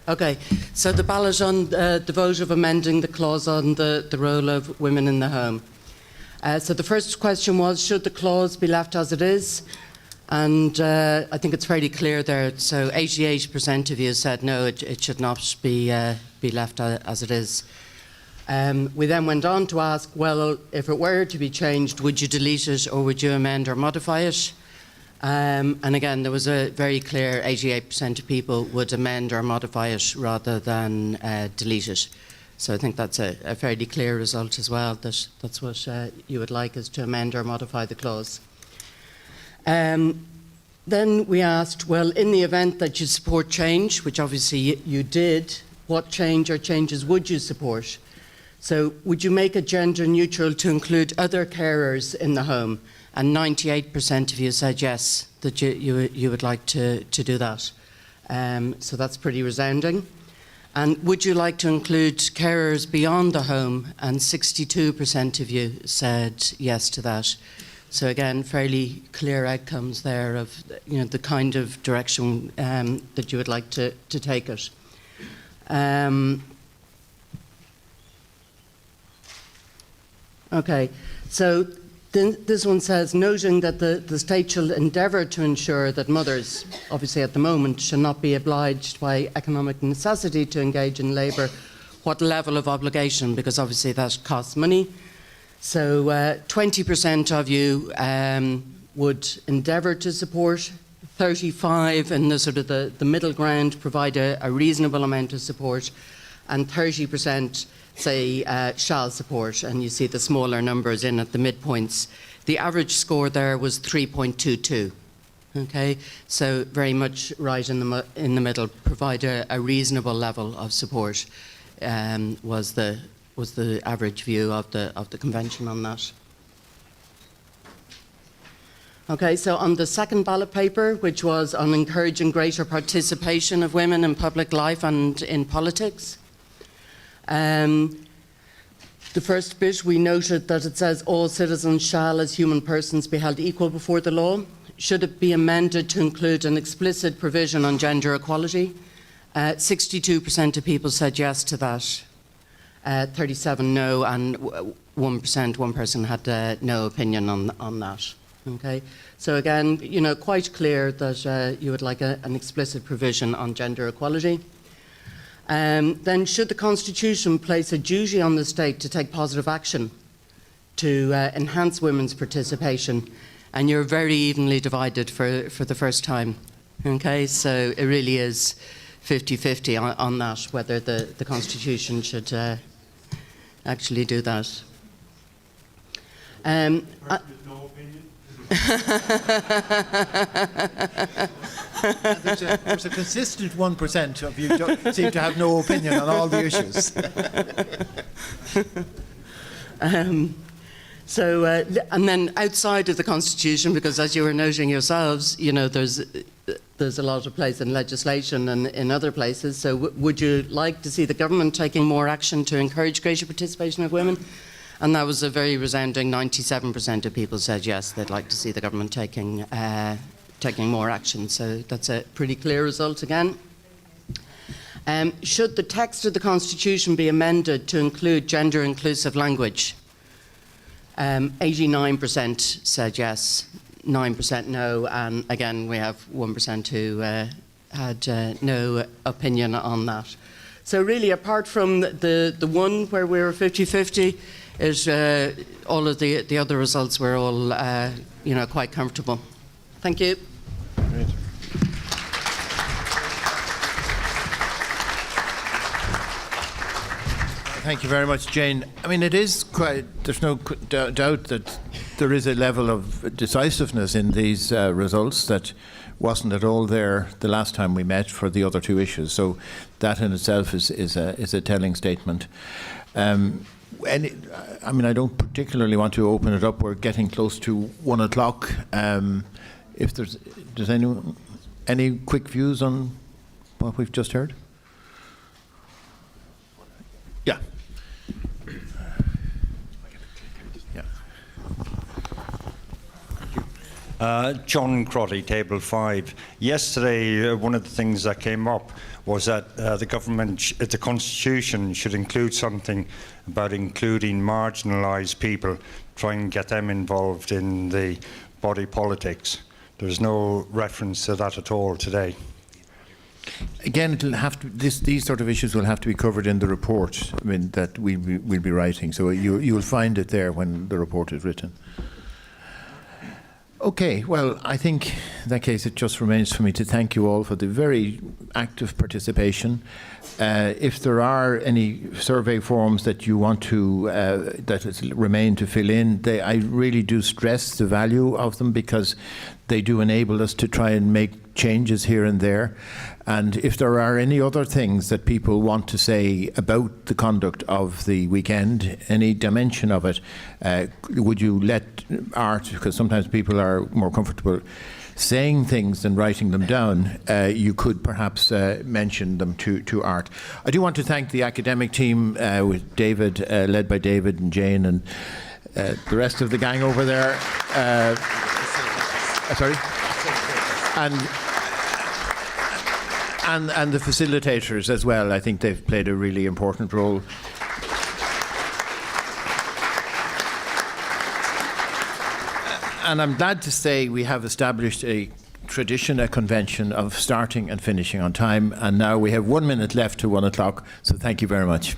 Okay, so the ballot on the vote of amending the clause on the role of women in the home. So the first question was, should the clause be left as it is? And I think it's fairly clear there. So 88% of you said no, it should not be left as it is. We then went on to ask, well, if it were to be changed, would you delete it or would you amend or modify it? And again, there was a very clear 88% of people would amend or modify it rather than delete it. So I think that's a fairly clear result as well, that that's what you would like, is to amend or modify the clause. Then we asked, well, in the event that you support change, which obviously you did, what change or changes would you support? So would you make it gender neutral to include other carers in the home? And 98% of you said yes, that you would like to do that. So that's pretty resounding. And would you like to include carers beyond the home? And 62% of you said yes to that. So again, fairly clear outcomes there of the kind of direction that you would like to take it. Okay, so this one says, noting that the state shall endeavour to ensure that mothers, obviously at the moment, shall not be obliged by economic necessity to engage in labour, what level of obligation? Because obviously that costs money. So 20% of you would endeavour to support, 35% in the sort of the middle ground provide a reasonable amount of support, and 30% say shall support, and you see the smaller numbers in at the midpoints. The average score there was 3.22. Okay, so very much right in the middle. Provide a reasonable level of support was the average view of the convention on that. Okay, so on the second ballot paper, which was on encouraging greater participation of women in public life and in politics. The first bit, we noted that it says all citizens shall as human persons be held equal before the law. Should it be amended to include an explicit provision on gender equality? 62% of people said yes to that. 37 no, and 1%, one person had no opinion on that. Okay, so again, quite clear that you would like an explicit provision on gender equality. Then should the Constitution place a duty on the state to take positive action to enhance women's participation? And you're very evenly divided for the first time. Okay, so it really is 50-50 on that, whether the Constitution should actually do that. No opinion? There's a consistent 1% of you don't seem to have no opinion on all the issues. And then outside of the Constitution, because as you were noting yourselves, there's a lot of place in legislation and in other places. So would you like to see the government taking more action to encourage greater participation of women? And that was a very resounding 97% of people said yes, they'd like to see the government taking more action. So that's a pretty clear result again. Should the text of the Constitution be amended to include gender-inclusive language? 89% said yes, 9% no, and again we have 1% who had no opinion on that. So really, apart from the one where we were 50-50, all of the other results were all quite comfortable. Thank you. Great. Thank you very much, Jane. I mean, it is quite, there's no doubt that there is a level of decisiveness in these results that wasn't at all there the last time we met for the other two issues. So that in itself is a telling statement. I mean, I don't particularly want to open it up. We're getting close to 1 o'clock. If does anyone any quick views on what we've just heard? Yeah. Yeah. John Crotty, Table 5. Yesterday, one of the things that came up was that the Constitution should include something about including marginalised people, trying to get them involved in the body politics. There's no reference to that at all today. Again, it'll have to. These sort of issues will have to be covered in the report. I mean, that we'll be writing. So you'll find it there when the report is written. Okay, well, I think in that case it just remains for me to thank you all for the very active participation. If there are any survey forms that you want to remain to fill in, I really do stress the value of them, because they do enable us to try and make changes here and there. And if there are any other things that people want to say about the conduct of the weekend, any dimension of it, would you let Art, because sometimes people are more comfortable saying things than writing them down, you could perhaps mention them to Art. I do want to thank the academic team with David, led by David and Jane, and the rest of the gang over there. Sorry? And the facilitators as well. I think they've played a really important role. And I'm glad to say we have established a tradition, a convention of starting and finishing on time. And now we have 1 minute left to 1 o'clock. So thank you very much.